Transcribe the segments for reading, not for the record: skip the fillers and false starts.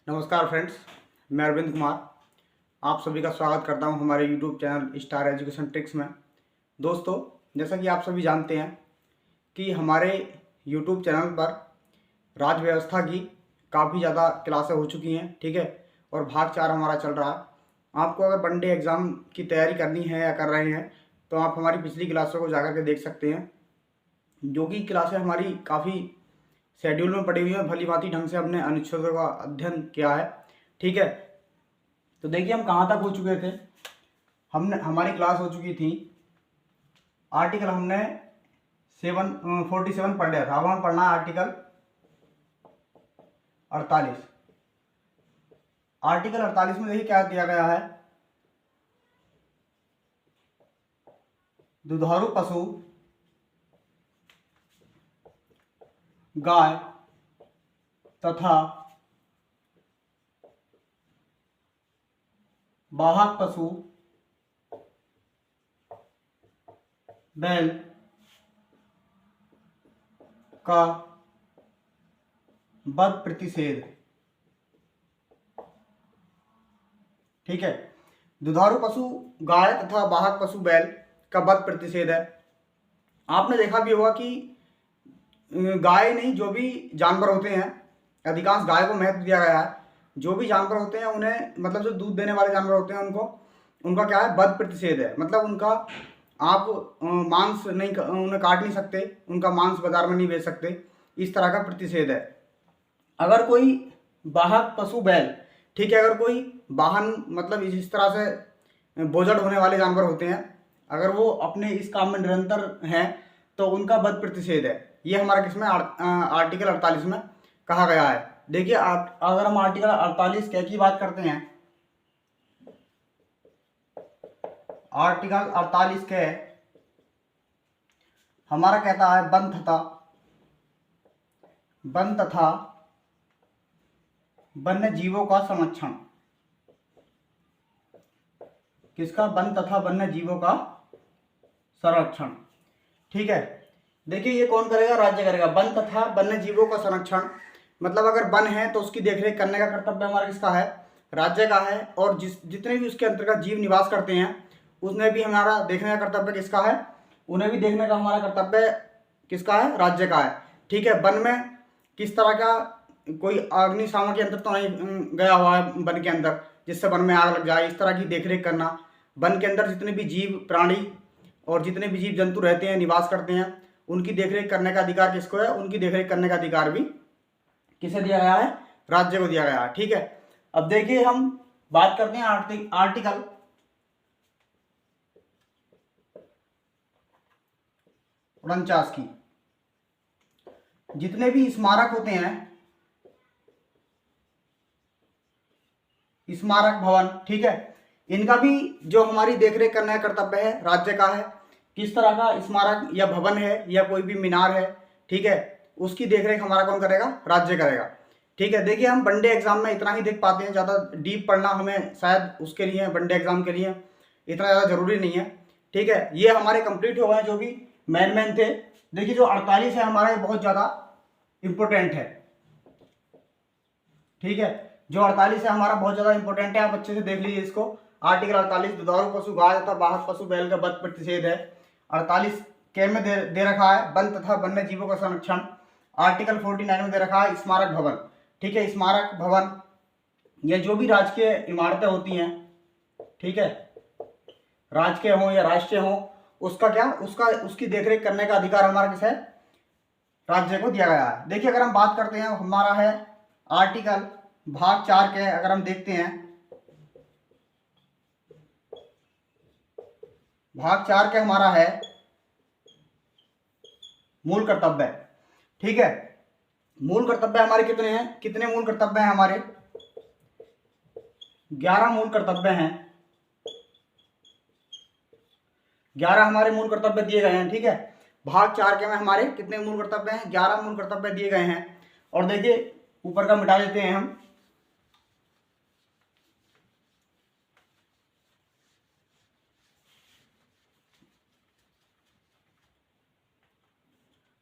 नमस्कार फ्रेंड्स, मैं अरविंद कुमार आप सभी का स्वागत करता हूं हमारे YouTube channel star education tricks में। दोस्तों, जैसा कि आप सभी जानते हैं कि हमारे यूट्यूब चैनल पर राज्य व्यवस्था की काफ़ी ज़्यादा क्लासें हो चुकी हैं, ठीक है। और भाग 4 हमारा चल रहा है। आपको अगर वन डे एग्ज़ाम की तैयारी करनी है या कर रहे हैं तो आप हमारी पिछली क्लासों को जाकर के देख सकते हैं, जो कि क्लासें हमारी काफ़ी शेड्यूल में पड़ी हुई है। भली भांति ढंग से हमने अनुच्छेदों का अध्ययन किया है, ठीक है। तो देखिए हम कहाँ तक हो चुके थे। हमने हमारी क्लास हो चुकी थी, आर्टिकल हमने 47 पढ़ लिया था। अब हम पढ़ना है आर्टिकल 48। आर्टिकल 48 में देखिए क्या दिया गया है। दुधारू पशु गाय तथा वाहक पशु बैल का वध प्रतिषेध, ठीक है। दुधारू पशु गाय तथा वाहक पशु बैल का वध प्रतिषेध है। आपने देखा भी होगा कि गाय नहीं, जो भी जानवर होते हैं, अधिकांश गाय को महत्व दिया गया है। जो भी जानवर होते हैं उन्हें, मतलब जो दूध देने वाले जानवर होते हैं उनको, उनका क्या है, वध प्रतिषेध है। मतलब उनका आप मांस नहीं, उन्हें काट नहीं सकते, उनका मांस बाजार में नहीं बेच सकते, इस तरह का प्रतिषेध है। अगर कोई वाहक पशु बैल, ठीक है, अगर कोई वाहन, मतलब इस तरह से बोझल होने वाले जानवर होते हैं, अगर वो अपने इस काम में निरंतर हैं तो उनका वध प्रतिषेध है। ये हमारा किसमें आर्टिकल 48 में कहा गया है। देखिए अगर हम आर्टिकल 48 क्या की बात करते हैं, आर्टिकल 48 के हमारा कहता है वन तथा वन्य जीवों का संरक्षण। किसका? वन तथा वन्य जीवों का संरक्षण, ठीक है। देखिए ये कौन करेगा? राज्य करेगा। वन तथा वन्य जीवों का संरक्षण मतलब अगर वन है तो उसकी देखरेख करने का कर्तव्य हमारा किसका है? राज्य का है। और जितने भी उसके अंतर्गत जीव निवास करते हैं उसने भी हमारा देखने का कर्तव्य किसका है? उन्हें भी देखने का हमारा कर्तव्य किसका है? राज्य का है, ठीक है। वन में किस तरह का कोई अग्निशामक यंत्र तो नहीं गया हुआ है वन के अंदर जिससे वन में आग लग जाए, इस तरह की देखरेख करना। वन के अंदर जितने भी जीव प्राणी और जितने भी जीव जंतु रहते हैं, निवास करते हैं, उनकी देखरेख करने का अधिकार किसको है? उनकी देखरेख करने का अधिकार भी किसे दिया गया है? राज्य को दिया गया है, ठीक है। अब देखिए हम बात करते हैं आर्टिकल 49 की। जितने भी स्मारक होते हैं, स्मारक भवन, ठीक है, इनका भी जो हमारी देखरेख करने का कर्तव्य है राज्य का है। किस तरह का स्मारक या भवन है या कोई भी मीनार है, ठीक है, उसकी देखरेख हमारा कौन करेगा? राज्य करेगा, ठीक है। देखिए हम वनडे एग्जाम में इतना ही देख पाते हैं, ज़्यादा डीप पढ़ना हमें शायद उसके लिए, वनडे एग्जाम के लिए इतना ज़्यादा जरूरी नहीं है, ठीक है। ये हमारे कंप्लीट हो गए जो भी मेन थे। देखिए जो 48 है हमारा, ये बहुत ज़्यादा इंपॉर्टेंट है, ठीक है। जो 48 है हमारा बहुत ज्यादा इंपॉर्टेंट है, आप अच्छे से देख लीजिए इसको। आर्टिकल 48 दुधारू पशु गाय तथा वाहक पशु बैल का वध प्रतिषेध है। 48 के में दे रखा है वन तथा वन्य जीवों का संरक्षण। आर्टिकल 49 में दे रखा है स्मारक भवन, ठीक है। स्मारक भवन ये जो भी राजकीय इमारतें होती हैं, ठीक है, राजकीय हो या राष्ट्रीय हो, उसका क्या, उसकी देखरेख करने का अधिकार हमारा किस है? राज्य को दिया गया है। देखिए अगर हम बात करते हैं, हमारा है आर्टिकल भाग 4 के, अगर हम देखते हैं भाग 4 के हमारा है मूल कर्तव्य, ठीक है। मूल कर्तव्य हमारे कितने हैं? कितने मूल कर्तव्य हैं हमारे? 11 मूल कर्तव्य हैं। 11 हमारे मूल कर्तव्य दिए गए हैं, ठीक है। भाग 4 के में हमारे कितने मूल कर्तव्य हैं? 11 मूल कर्तव्य दिए गए हैं। और देखिए ऊपर का मिटा देते हैं हम।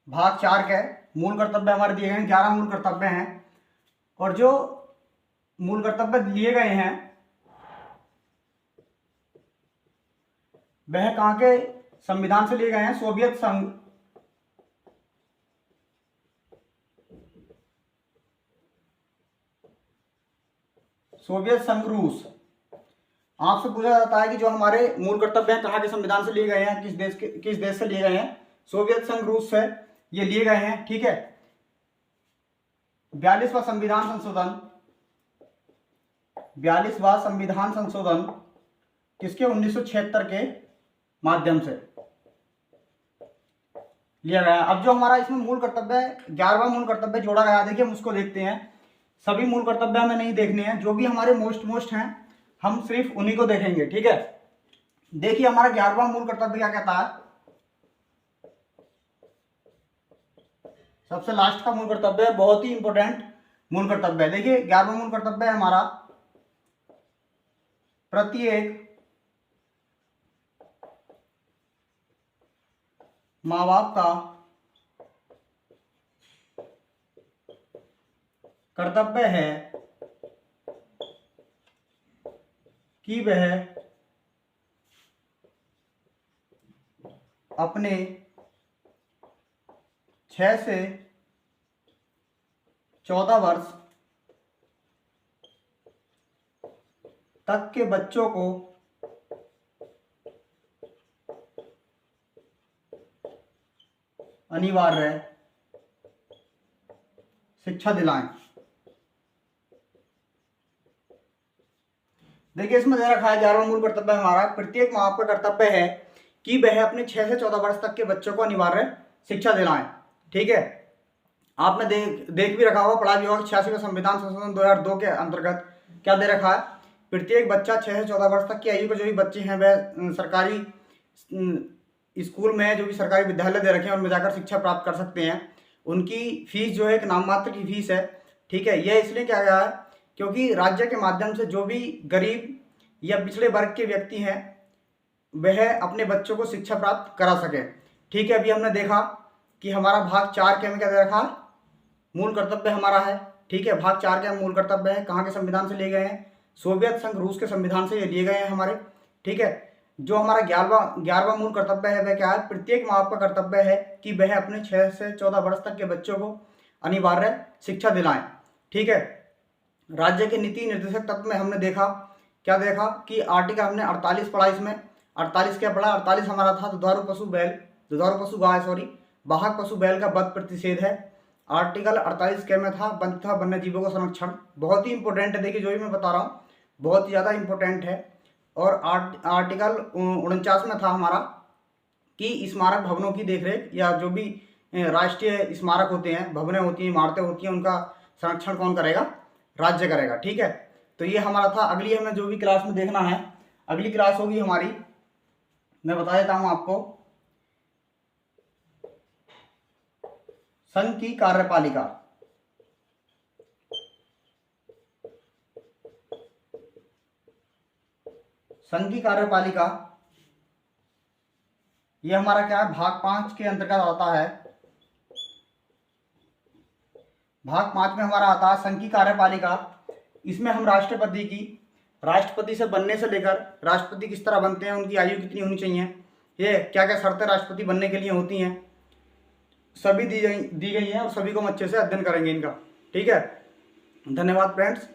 भाग 4 के मूल कर्तव्य हमारे दिए गए हैं, 11 मूल कर्तव्य हैं। और जो मूल कर्तव्य लिए गए हैं वह कहाँ के संविधान से लिए गए हैं? सोवियत संघ रूस। आपसे पूछा जाता है कि जो हमारे मूल कर्तव्य हैं कहाँ के संविधान से लिए गए हैं, किस देश से लिए गए हैं? सोवियत संघ रूस से ये लिए गए हैं। ठीक है। 42वां संविधान संशोधन किसके? 1976 के माध्यम से लिया गया। अब जो हमारा इसमें मूल कर्तव्य है, 11वां मूल कर्तव्य जोड़ा गया, देखिए हम उसको देखते हैं। सभी मूल कर्तव्य हमें नहीं देखने हैं, जो भी हमारे मोस्ट हैं हम सिर्फ उन्हीं को देखेंगे। ठीक है। देखिए हमारा 11वां मूल कर्तव्य क्या कहता है? सबसे लास्ट का मूल कर्तव्य है, बहुत ही इंपॉर्टेंट मूल कर्तव्य है। देखिए 11वां मूल कर्तव्य है हमारा, प्रत्येक माँ बाप का कर्तव्य है कि वह अपने 6 से 14 वर्ष तक के बच्चों को अनिवार्य शिक्षा दिलाएं। देखिए इसमें दे रखा है 11वां मूल कर्तव्य हमारा, प्रत्येक माँ बाप का कर्तव्य है कि वह अपने 6 से 14 वर्ष तक के बच्चों को अनिवार्य शिक्षा दिलाएं। ठीक है। आपने देख भी रखा होगा, पढ़ा भी होगा, 86वें संविधान संशोधन 2002 के अंतर्गत क्या दे रखा है? प्रत्येक बच्चा 6 से 14 वर्ष तक की आयु के जो भी बच्चे हैं वह सरकारी स्कूल में, जो भी सरकारी विद्यालय दे रखे हैं उनमें जाकर शिक्षा प्राप्त कर सकते हैं। उनकी फीस जो है एक नाम मात्र की फीस है। ठीक है। यह इसलिए किया गया है क्योंकि राज्य के माध्यम से जो भी गरीब या पिछड़े वर्ग के व्यक्ति हैं वह अपने बच्चों को शिक्षा प्राप्त करा सके। ठीक है। अभी हमने देखा कि हमारा भाग 4 के में क्या दे रखा है? मूल कर्तव्य हमारा है। ठीक है। भाग 4 के मूल कर्तव्य है, कहाँ के संविधान से लिए गए हैं? सोवियत संघ रूस के संविधान से ये लिए गए हैं हमारे। ठीक है। जो हमारा 11वां मूल कर्तव्य है वह क्या है? प्रत्येक माँ बाप का कर्तव्य है कि वह अपने 6 से 14 वर्ष तक के बच्चों को अनिवार्य शिक्षा दिलाएं। ठीक है। राज्य के नीति निर्देशक तत्व में हमने देखा, क्या देखा कि आर्टिकल हमने 48 पढ़ा। इसमें 48 क्या पढ़ा? 48 हमारा था दुधारू पशु गाय वाहक पशु बैल का वध प्रतिषेध है। आर्टिकल 48 के में था वन तथा वन्य जीवों का संरक्षण। बहुत ही इंपॉर्टेंट है। देखिए जो भी मैं बता रहा हूँ बहुत ही ज़्यादा इंपॉर्टेंट है। और आर्टिकल 49 में था हमारा कि स्मारक भवनों की देखरेख, या जो भी राष्ट्रीय स्मारक होते हैं, भवनें होती हैं, इमारतें होती हैं, उनका संरक्षण कौन करेगा? राज्य करेगा। ठीक है। तो ये हमारा था। अगली हमें जो भी क्लास में देखना है, अगली क्लास होगी हमारी, मैं बता देता हूँ आपको, संघ की कार्यपालिका। संघ की कार्यपालिका ये हमारा क्या है? भाग 5 के अंतर्गत आता है। भाग 5 में हमारा आता है संघ की कार्यपालिका। इसमें हम राष्ट्रपति से बनने से लेकर राष्ट्रपति किस तरह बनते हैं, उनकी आयु कितनी होनी चाहिए, ये क्या क्या शर्तें राष्ट्रपति बनने के लिए होती हैं, सभी दी गई हैं और सभी को हम अच्छे से अध्ययन करेंगे इनका। ठीक है। धन्यवाद फ्रेंड्स।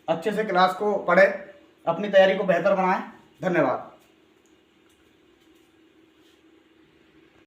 अच्छे से क्लास को पढ़ें, अपनी तैयारी को बेहतर बनाएं। धन्यवाद।